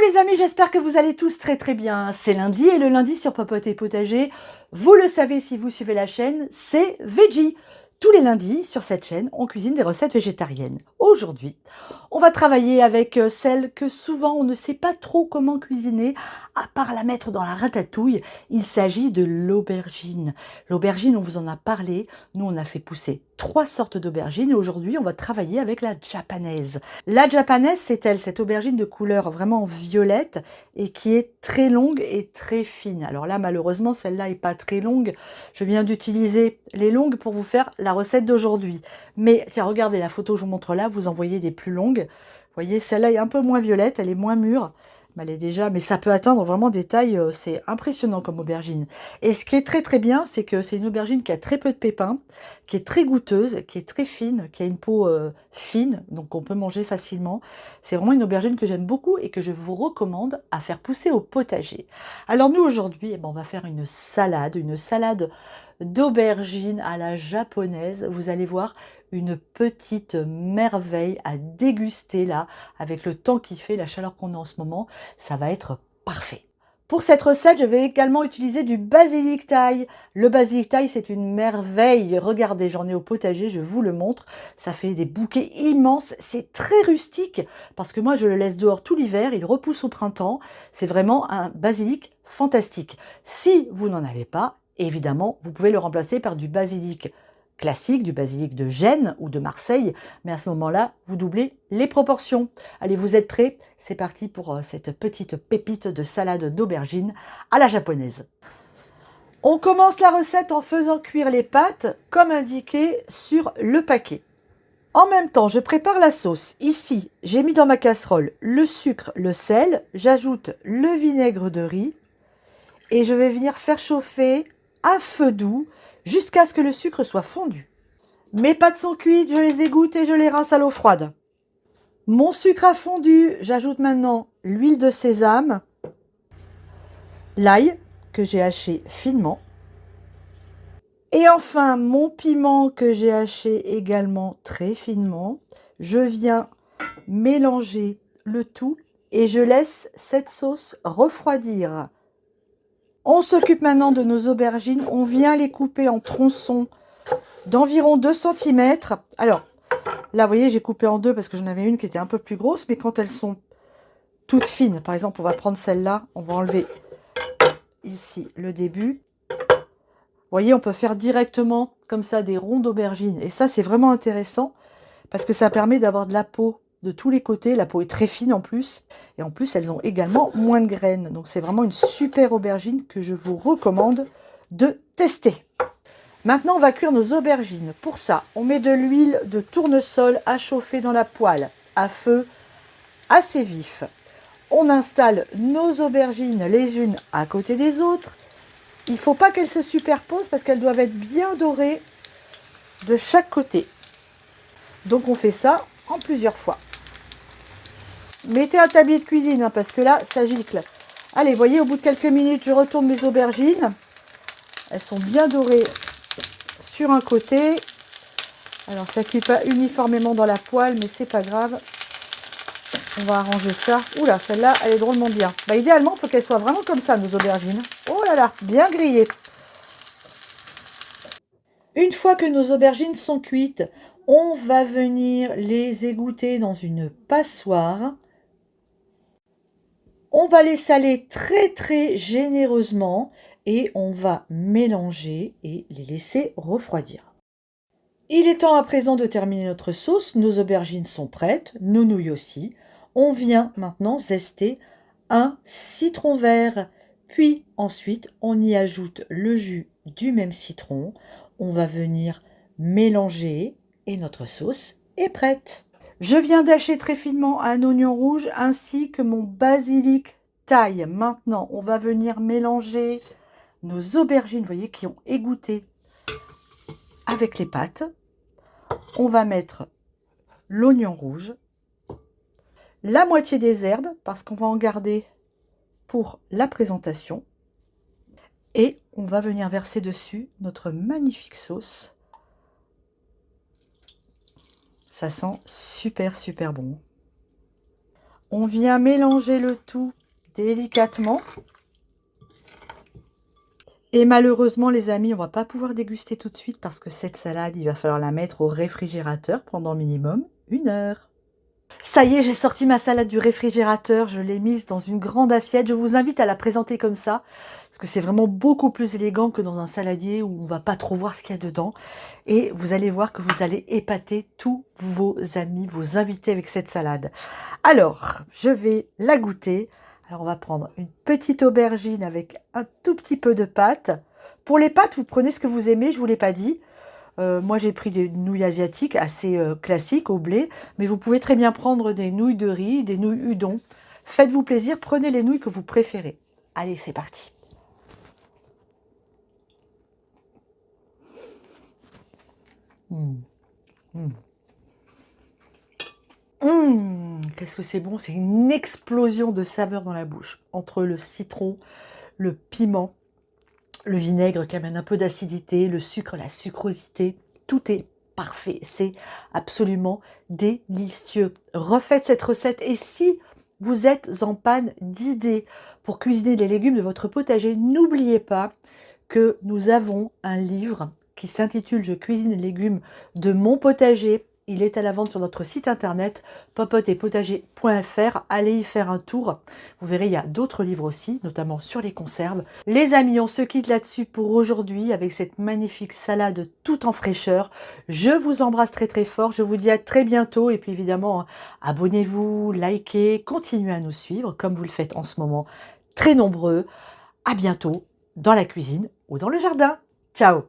les amis, j'espère que vous allez tous très bien. C'est lundi et le lundi sur Papoter Potager, vous le savez si vous suivez la chaîne, c'est Veggie. Tous les lundis sur cette chaîne, on cuisine des recettes végétariennes. Aujourd'hui, on va travailler avec celle que souvent on ne sait pas trop comment cuisiner, à part la mettre dans la ratatouille. Il s'agit de l'aubergine. L'aubergine, on vous en a parlé. Nous, on a fait pousser 3 sortes d'aubergines et aujourd'hui, on va travailler avec la japanaise. La japanaise, c'est elle, cette aubergine de couleur vraiment violette et qui est très longue et très fine. Alors là, malheureusement, celle-là n'est pas très longue. Je viens d'utiliser les longues pour vous faire la recette d'aujourd'hui. Mais tiens, regardez la photo que je vous montre là, vous en voyez des plus longues. Vous voyez, celle-là est un peu moins violette, elle est moins mûre. Mais elle est déjà, mais ça peut atteindre vraiment des tailles, c'est impressionnant comme aubergine. Et ce qui est très bien, c'est que c'est une aubergine qui a très peu de pépins, qui est très goûteuse, qui est très fine, qui a une peau fine, donc on peut manger facilement. C'est vraiment une aubergine que j'aime beaucoup et que je vous recommande à faire pousser au potager. Alors nous aujourd'hui, on va faire une salade d'aubergine à la japonaise. Vous allez voir, une petite merveille à déguster là, avec le temps qu'il fait, la chaleur qu'on a en ce moment, ça va être parfait. Pour cette recette, je vais également utiliser du basilic thaï. Le basilic thaï, c'est une merveille. Regardez, j'en ai au potager, je vous le montre. Ça fait des bouquets immenses. C'est très rustique parce que moi, je le laisse dehors tout l'hiver. Il repousse au printemps. C'est vraiment un basilic fantastique. Si vous n'en avez pas, évidemment, vous pouvez le remplacer par du basilic classique, du basilic de Gênes ou de Marseille, mais à ce moment-là, vous doublez les proportions. Allez, vous êtes prêts? C'est parti pour cette petite pépite de salade d'aubergine à la japonaise. On commence la recette en faisant cuire les pâtes comme indiqué sur le paquet. En même temps, je prépare la sauce. Ici, j'ai mis dans ma casserole le sucre, le sel, j'ajoute le vinaigre de riz et je vais venir faire chauffer à feu doux jusqu'à ce que le sucre soit fondu. Mes pâtes sont cuites, je les égoutte et je les rince à l'eau froide. Mon sucre a fondu, j'ajoute maintenant l'huile de sésame, l'ail que j'ai haché finement, et enfin mon piment que j'ai haché également très finement. Je viens mélanger le tout et je laisse cette sauce refroidir. On s'occupe maintenant de nos aubergines, on vient les couper en tronçons d'environ 2 cm. Alors, là, vous voyez, j'ai coupé en deux parce que j'en avais une qui était un peu plus grosse, mais quand elles sont toutes fines, par exemple, on va prendre celle-là, on va enlever ici le début. Vous voyez, on peut faire directement comme ça des ronds d'aubergine. Et ça, c'est vraiment intéressant parce que ça permet d'avoir de la peau de tous les côtés. La peau est très fine en plus. Et en plus, elles ont également moins de graines. Donc, c'est vraiment une super aubergine que je vous recommande de tester. Maintenant, on va cuire nos aubergines. Pour ça, on met de l'huile de tournesol à chauffer dans la poêle à feu assez vif. On installe nos aubergines les unes à côté des autres. Il ne faut pas qu'elles se superposent parce qu'elles doivent être bien dorées de chaque côté. Donc on fait ça en plusieurs fois. Mettez un tablier de cuisine parce que là, ça gicle. Allez, voyez, au bout de quelques minutes, je retourne mes aubergines. Elles sont bien dorées sur un côté. Alors ça ne cuit pas uniformément dans la poêle, mais c'est pas grave. On va arranger ça. Oula, celle-là, elle est drôlement bien. Idéalement, il faut qu'elles soient vraiment comme ça, nos aubergines. Oh là là, bien grillées. Une fois que nos aubergines sont cuites, on va venir les égoutter dans une passoire. On va les saler très généreusement et on va mélanger et les laisser refroidir. Il est temps à présent de terminer notre sauce. Nos aubergines sont prêtes, nos nouilles aussi. On vient maintenant zester un citron vert. Puis ensuite, on y ajoute le jus du même citron. On va venir mélanger et notre sauce est prête. Je viens d'hacher très finement un oignon rouge ainsi que mon basilic thaï. Maintenant, on va venir mélanger nos aubergines, vous voyez, qui ont égoutté avec les pâtes. On va mettre l'oignon rouge, la moitié des herbes, parce qu'on va en garder pour la présentation. Et on va venir verser dessus notre magnifique sauce. Ça sent super bon. On vient mélanger le tout délicatement. Et malheureusement, les amis, on va pas pouvoir déguster tout de suite parce que cette salade, il va falloir la mettre au réfrigérateur pendant minimum 1 heure. Ça y est, j'ai sorti ma salade du réfrigérateur, je l'ai mise dans une grande assiette. Je vous invite à la présenter comme ça, parce que c'est vraiment beaucoup plus élégant que dans un saladier où on va pas trop voir ce qu'il y a dedans. Et vous allez voir que vous allez épater tous vos amis, vos invités avec cette salade. Alors, je vais la goûter. Alors, on va prendre une petite aubergine avec un tout petit peu de pâte. Pour les pâtes, vous prenez ce que vous aimez, je ne vous l'ai pas dit. Moi, j'ai pris des nouilles asiatiques assez classiques au blé, mais vous pouvez très bien prendre des nouilles de riz, des nouilles udon. Faites-vous plaisir, prenez les nouilles que vous préférez. Allez, c'est parti. Mmh. Mmh. Qu'est-ce que c'est bon, c'est une explosion de saveurs dans la bouche. Entre le citron, le piment, le vinaigre qui amène un peu d'acidité, le sucre, la sucrosité, tout est parfait. C'est absolument délicieux. Refaites cette recette et si vous êtes en panne d'idées pour cuisiner les légumes de votre potager, n'oubliez pas que nous avons un livre qui s'intitule Je cuisine les légumes de mon potager. Il est à la vente sur notre site internet popotespotager.fr. Allez y faire un tour. Vous verrez, il y a d'autres livres aussi, notamment sur les conserves. Les amis, on se quitte là-dessus pour aujourd'hui avec cette magnifique salade tout en fraîcheur. Je vous embrasse très très fort. Je vous dis à très bientôt. Et puis évidemment, abonnez-vous, likez, continuez à nous suivre comme vous le faites en ce moment. Très nombreux. À bientôt dans la cuisine ou dans le jardin. Ciao!